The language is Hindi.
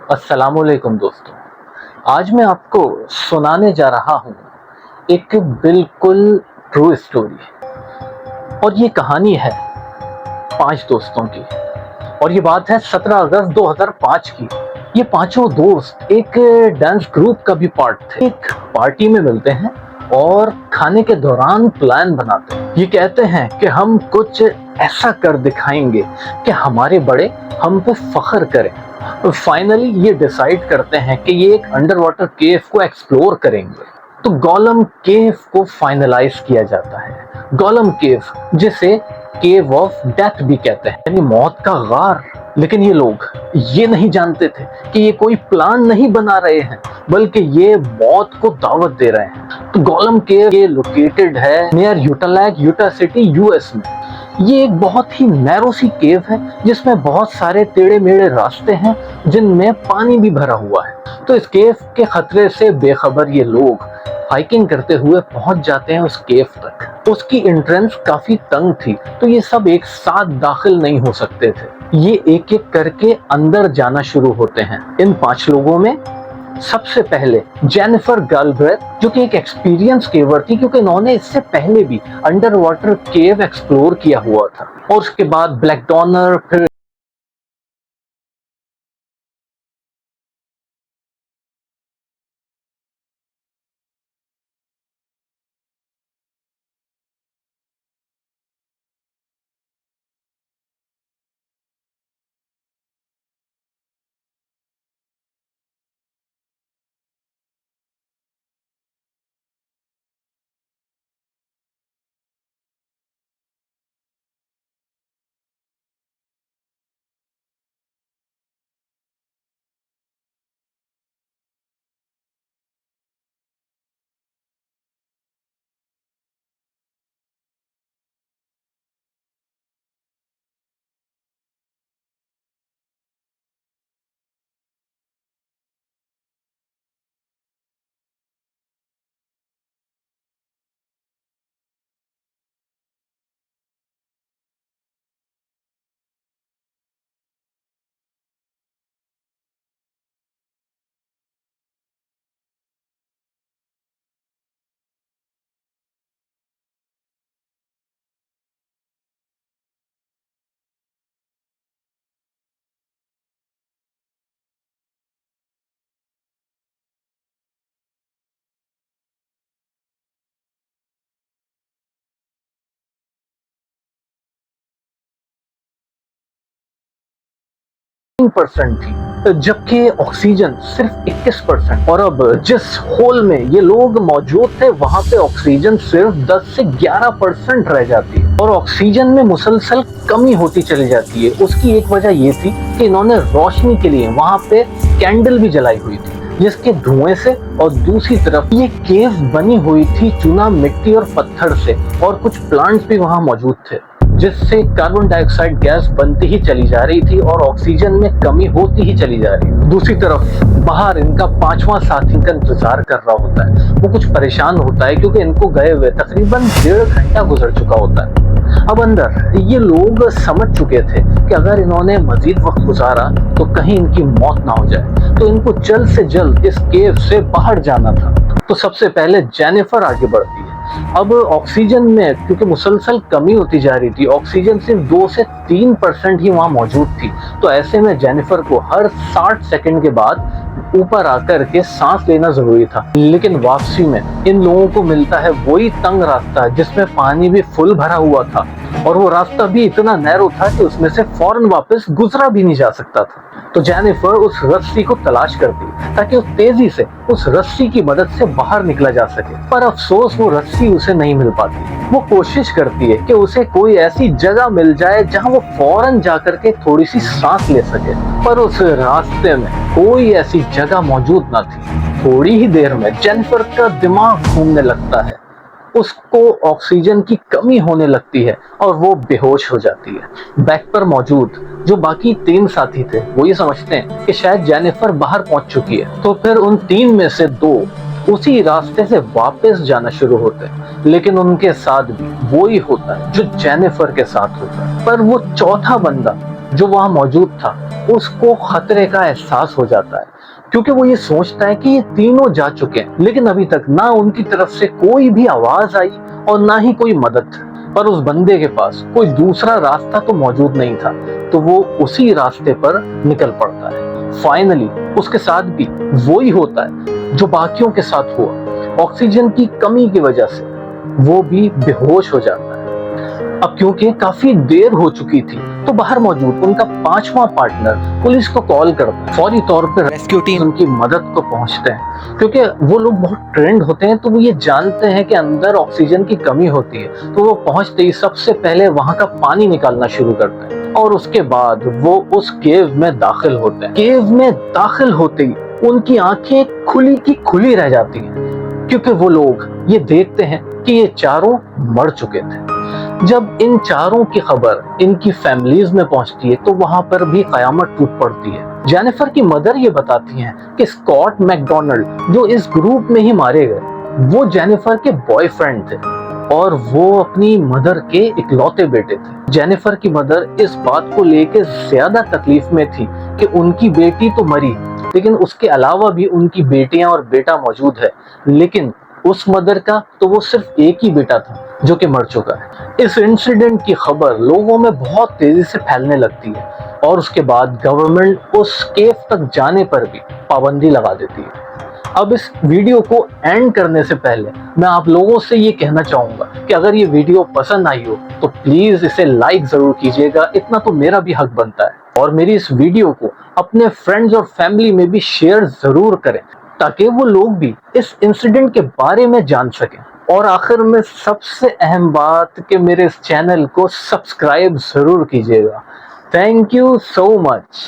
अस्सलामुअलैकुम दोस्तों। आज मैं आपको सुनाने जा रहा हूँ एक बिल्कुल ट्रू स्टोरी। और ये कहानी है 5 दोस्तों की। और ये बात है 17 अगस्त 2005 की। ये पांचों दोस्त एक डांस ग्रुप का भी पार्ट थे। एक पार्टी में मिलते हैं और खाने के दौरान प्लान बनाते हैं। ये कहते हैं कि हम कुछ ऐसा कर दिखाएंगे कि हमारे बड़े हम पे फख्र करें। फाइनली ये डिसाइड करते हैं कि ये एक अंडर वाटर केव को एक्सप्लोर करेंगे। तो गोलम केव को फाइनलाइज किया जाता है। गोलम केव, जिसे केव ऑफ डेथ भी कहते हैं, यानी मौत का गार। लेकिन ये लोग ये नहीं जानते थे कि ये कोई प्लान नहीं बना रहे हैं, बल्कि ये मौत को दावत दे रहे हैं। तो गोलम केव ये लोकेटेड है near Utah lake, Utah city, US में। ये एक बहुत ही नैरो सी केव है जिसमें बहुत सारे टेढ़े मेढ़े रास्ते हैं जिनमें पानी भी भरा हुआ है। तो इस केव के खतरे से बेखबर ये लोग हाइकिंग करते हुए पहुंच जाते हैं उस केव तक। उसकी एंट्रेंस काफी तंग थी, तो ये सब एक साथ दाखिल नहीं हो सकते थे। ये एक एक करके अंदर जाना शुरू होते हैं। इन 5 लोगों में सबसे पहले जेनिफर गैलब्रेथ, जो कि एक एक्सपीरियंस केवर थी, क्योंकि इन्होंने इससे पहले भी अंडर वाटर केव एक्सप्लोर किया हुआ था। और उसके बाद ब्लैक डॉनर, फिर % थी, जबकि ऑक्सीजन सिर्फ 21%। और अब जिस होल में ये लोग मौजूद थे वहां पे ऑक्सीजन सिर्फ 10 से 11% रह जाती है और ऑक्सीजन में मुसलसल कमी होती चली जाती है। उसकी एक वजह ये थी कि इन्होंने रोशनी के लिए वहां पे कैंडल भी जलाई हुई थी जिसके धुएं से, और दूसरी तरफ ये केव बनी हुई थी चूना, मिट्टी और पत्थर से, और कुछ प्लांट्स भी वहां मौजूद थे जिससे कार्बन डाइऑक्साइड गैस बनती ही चली जा रही थी और ऑक्सीजन में कमी होती ही चली जा रही थी। दूसरी तरफ बाहर इनका 5वां साथी का इंतजार कर रहा होता है। वो कुछ परेशान होता है क्योंकि इनको गए हुए तकरीबन 1.5 घंटा गुजर चुका होता है। अब अंदर ये लोग समझ चुके थे कि अगर इन्होंने मजीद वक्त गुजारा तो कहीं इनकी मौत ना हो जाए, तो इनको जल्द से जल्द इस केव से बाहर जाना था। तो सबसे पहले जेनिफर आगे बढ़ती है। अब ऑक्सीजन में क्योंकि मुसलसल कमी होती जा रही थी, ऑक्सीजन सिर्फ 2 से 3% ही वहां मौजूद थी। तो ऐसे में जेनिफर को हर 60 सेकंड के बाद ऊपर आकर के सांस लेना जरूरी था। लेकिन वापसी में इन लोगों को मिलता है वही तंग रास्ता जिसमें पानी भी फुल भरा हुआ था, और वो रास्ता भी इतना नैरो था कि उसमें से फौरन वापस गुजरा भी नहीं जा सकता था। तो जेनिफर उस रस्सी को तलाश करती ताकि उस तेजी से उस रस्सी की मदद से बाहर निकला जा सके, पर अफसोस वो रस्सी उसे नहीं मिल पाती। वो कोशिश करती है कि उसे कोई ऐसी जगह मिल जाए जहां वो फौरन जाकर के थोड़ी सी सांस ले सके, पर उस रास्ते में कोई ऐसी जगह मौजूद न थी। थोड़ी ही देर में जेनिफर का दिमाग घूमने लगता है, उसको ऑक्सीजन की कमी होने लगती है और वो बेहोश हो जाती है। बैक पर मौजूद जो बाकी 3 साथी थे वो ये समझते हैं कि शायद जेनिफर बाहर पहुंच चुकी है, तो फिर उन 3 में से 2 उसी रास्ते से वापस जाना शुरू होते हैं। लेकिन उनके साथ भी वही होता है जो जेनिफर के साथ होता है, पर वो चौथा बंदा जो वहां मौजूद था उसको खतरे का एहसास हो जाता है, क्योंकि वो ये सोचता है कि ये तीनों जा चुके हैं, लेकिन अभी तक ना उनकी तरफ से कोई भी आवाज आई और ना ही कोई मदद। पर उस बंदे के पास कोई दूसरा रास्ता तो मौजूद नहीं था, तो वो उसी रास्ते पर निकल पड़ता है। फाइनली उसके साथ भी वही होता है जो बाकियों के साथ हुआ। ऑक्सीजन की कमी की वजह से वो भी बेहोश हो जाता है। अब क्योंकि काफी देर हो चुकी थी, तो बाहर मौजूद उनका 5वां पार्टनर पुलिस को कॉल करता है। फौरी तौर पर रेस्क्यू टीम उनकी मदद को पहुंचते हैं, क्योंकि वो लोग बहुत ट्रेंड होते हैं, तो वो ये जानते हैं कि अंदर ऑक्सीजन की कमी होती है। तो वो पहुंचते ही सबसे पहले वहां का पानी निकालना शुरू करते हैं और उसके बाद वो उस केव में दाखिल होते हैं। केव में दाखिल होते ही उनकी आंखें खुली की खुली रह जाती हैं, क्योंकि वो लोग ये देखते हैं कि ये चारों मर चुके थे। जब इन चारों की खबर इनकी फैमिलीज में पहुंचती है, तो वहां पर भी कयामत टूट पड़ती है। जेनिफर की मदर ये बताती हैं कि स्कॉट मैकडोनाल्ड जो इस ग्रुप में ही मारे गए, वो जेनिफर के बॉयफ्रेंड थे और वो अपनी मदर के इकलौते बेटे थे। जेनिफर की मदर इस बात को लेकर ज्यादा तकलीफ में थी कि उनकी बेटी तो मरी, लेकिन उसके अलावा भी उनकी बेटियां और बेटा मौजूद है, लेकिन उस मदर का तो वो सिर्फ एक ही बेटा था जो कि मर चुका है। इस इंसिडेंट की खबर लोगों में बहुत तेजी से फैलने लगती है और उसके बाद गवर्नमेंट उस केव तक जाने पर भी पाबंदी लगा देती है। अब इस वीडियो को एंड करने से पहले मैं आप लोगों से ये कहना चाहूंगा कि अगर ये वीडियो पसंद आई हो तो प्लीज इसे लाइक जरूर कीजिएगा, इतना तो मेरा भी हक बनता है। और मेरी इस वीडियो को अपने फ्रेंड्स और फैमिली में भी शेयर जरूर करें, ताकि वो लोग भी इस इंसिडेंट के बारे में जान सकें। और आखिर में सबसे अहम बात कि मेरे इस चैनल को सब्सक्राइब जरूर कीजिएगा। Thank you so much.